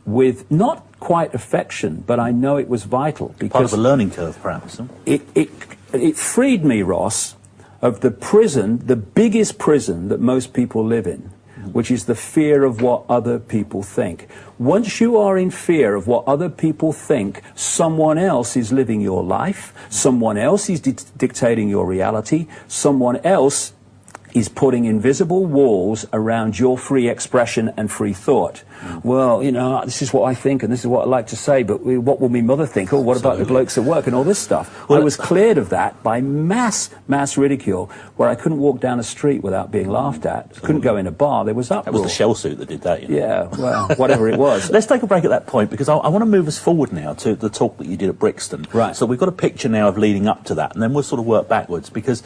with not quite affection, but I know it was vital. Because part of a learning curve, perhaps. Huh? It freed me, Ross, of the prison, the biggest prison that most people live in, which is the fear of what other people think. Once you are in fear of what other people think, someone else is living your life, someone else is dictating your reality, someone else is putting invisible walls around your free expression and free thought. Well, you know, this is what I think and this is what I like to say, but what will my mother think? Oh, what about the blokes at work and all this stuff? Well, I was cleared of that by mass ridicule, where I couldn't walk down a street without being laughed at. Couldn't go in a bar. There was uproar. That was the shell suit that did that, you know? Yeah, well, whatever it was. Let's take a break at that point, because I want to move us forward now to the talk that you did at Brixton. Right. So we've got a picture now of leading up to that, and then we'll sort of work backwards, because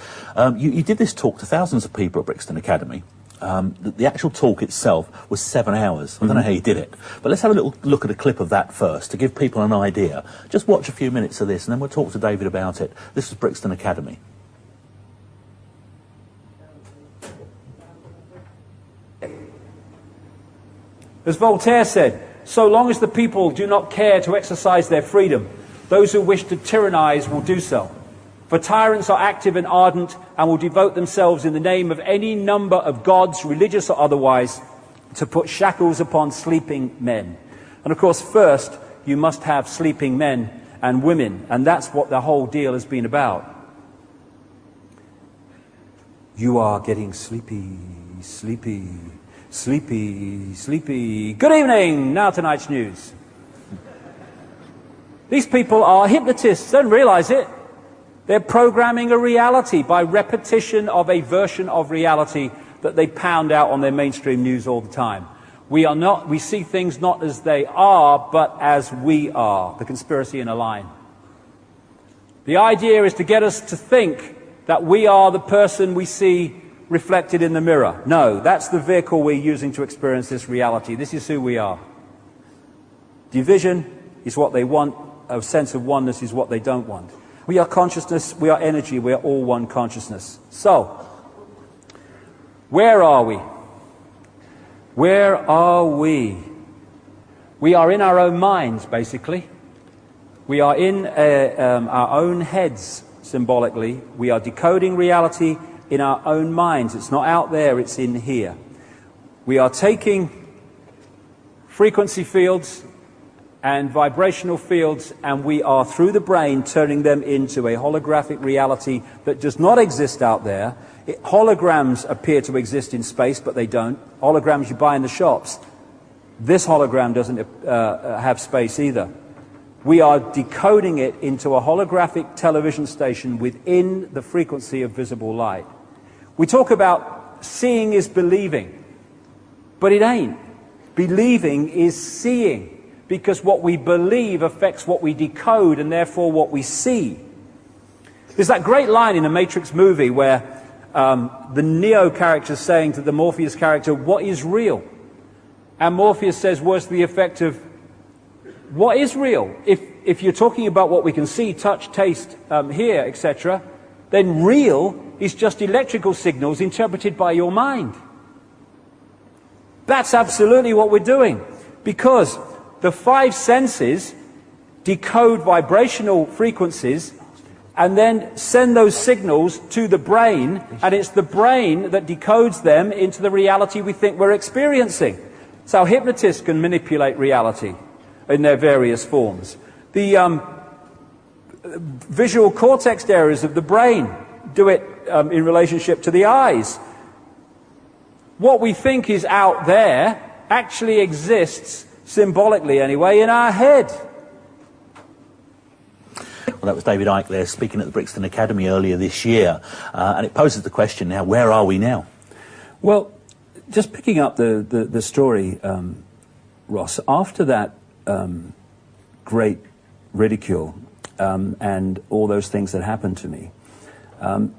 you did this talk to thousands of people at Brixton Academy. The actual talk itself was 7 hours. I don't know how you did it, but let's have a little look at a clip of that first to give people an idea. Just watch a few minutes of this and then we'll talk to David about it. This was Brixton Academy. As Voltaire said, so long as the people do not care to exercise their freedom, those who wish to tyrannize will do so. For tyrants are active and ardent and will devote themselves in the name of any number of gods, religious or otherwise, to put shackles upon sleeping men. And of course, first, you must have sleeping men and women, and that's what the whole deal has been about. You are getting sleepy, sleepy, sleepy, sleepy. Good evening! Now tonight's news. These people are hypnotists, don't realize it. They're programming a reality by repetition of a version of reality that they pound out on their mainstream news all the time. We see things not as they are, but as we are. The conspiracy in a line. The idea is to get us to think that we are the person we see reflected in the mirror. No, that's the vehicle we're using to experience this reality. This is who we are. Division is what they want. A sense of oneness is what they don't want. We are consciousness, we are energy, we are all one consciousness. So, where are we? Where are we? We are in our own minds, basically. We are in our own heads, symbolically. We are decoding reality in our own minds. It's not out there, it's in here. We are taking frequency fields and vibrational fields, and we are, through the brain, turning them into a holographic reality that does not exist out there. Holograms appear to exist in space, but they don't. Holograms you buy in the shops. This hologram doesn't have space either. We are decoding it into a holographic television station within the frequency of visible light. We talk about seeing is believing, but it ain't. Believing is seeing. Because what we believe affects what we decode and therefore what we see. There's that great line in a Matrix movie where the Neo character is saying to the Morpheus character, what is real? And Morpheus says, what's the effect of what is real? If you're talking about what we can see, touch, taste, hear, etc., then real is just electrical signals interpreted by your mind. That's absolutely what we're doing. Because the five senses decode vibrational frequencies and then send those signals to the brain, and it's the brain that decodes them into the reality we think we're experiencing. So hypnotists can manipulate reality in their various forms. The visual cortex areas of the brain do it in relationship to the eyes. What we think is out there actually exists, symbolically anyway, in our head. Well, that was David Icke there speaking at the Brixton Academy earlier this year, and it poses the question now, where are we now? Well, just picking up the story, Ross, after that great ridicule and all those things that happened to me,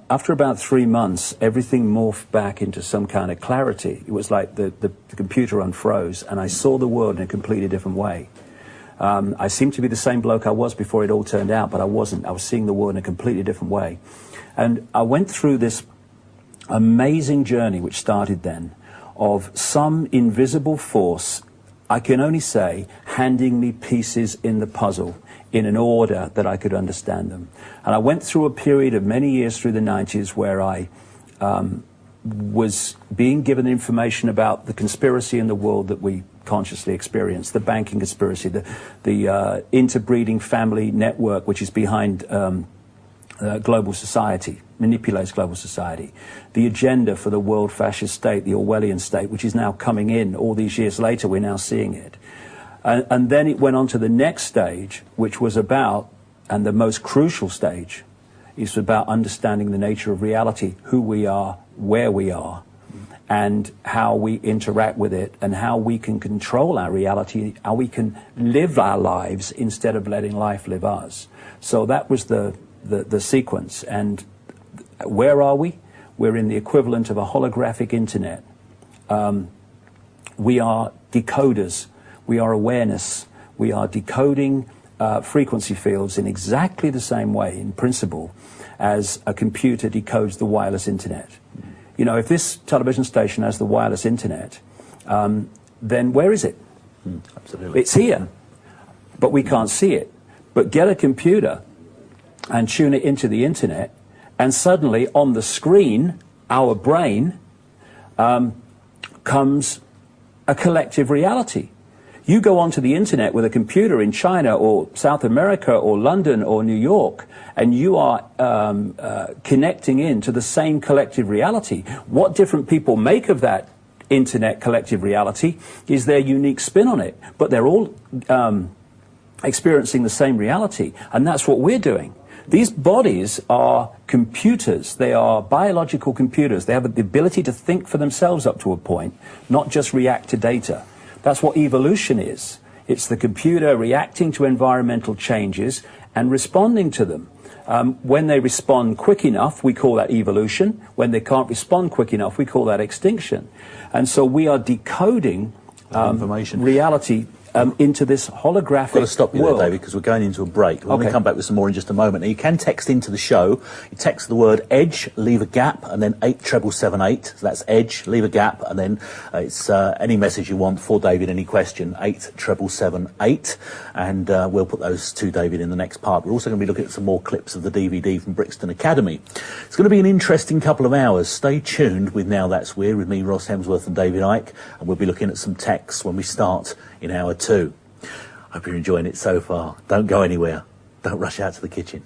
after about 3 months, everything morphed back into some kind of clarity. It was like the computer unfroze, and I saw the world in a completely different way. I seemed to be the same bloke I was before it all turned out, but I wasn't. I was seeing the world in a completely different way. And I went through this amazing journey, which started then, of some invisible force I can only say, handing me pieces in the puzzle in an order that I could understand them. And I went through a period of many years through the 90s where I was being given information about the conspiracy in the world that we consciously experience, the banking conspiracy, the interbreeding family network which is behind global society, manipulates global society, the agenda for the world fascist state, the Orwellian state, which is now coming in all these years later, we're now seeing it. And then it went on to the next stage, which was about, and the most crucial stage, is about understanding the nature of reality, who we are, where we are, and how we interact with it, and how we can control our reality, how we can live our lives instead of letting life live us. So that was the sequence. And where are we? We're in the equivalent of a holographic internet. We are decoders. We are awareness. We are decoding frequency fields in exactly the same way, in principle, as a computer decodes the wireless internet. You know, if this television station has the wireless internet, then where is it? Absolutely. It's here, but we can't see it. But get a computer and tune it into the internet, and suddenly on the screen, our brain, comes a collective reality. You go onto the internet with a computer in China or South America or London or New York, and you are connecting into the same collective reality. What different people make of that internet collective reality is their unique spin on it, but they're all experiencing the same reality, and that's what we're doing. These bodies are computers. They are biological computers. They have the ability to think for themselves up to a point, not just react to data. That's what evolution is. It's the computer reacting to environmental changes and responding to them. When they respond quick enough, we call that evolution. When they can't respond quick enough, we call that extinction. And so we are decoding information, reality into this holographic I've got to stop you world. there, David, because we're going into a break. We're going to come back with some more in just a moment. Now, you can text into the show. You text the word EDGE, leave a gap, and then 87778. So that's EDGE, leave a gap, and then it's any message you want for David, any question, 87778. And we'll put those to David in the next part. We're also going to be looking at some more clips of the DVD from Brixton Academy. It's going to be an interesting couple of hours. Stay tuned with Now That's Weird with me, Ross Hemsworth, and David Icke. And we'll be looking at some texts when we start in hour 2. Hope you're enjoying it so far. Don't go anywhere. Don't rush out to the kitchen.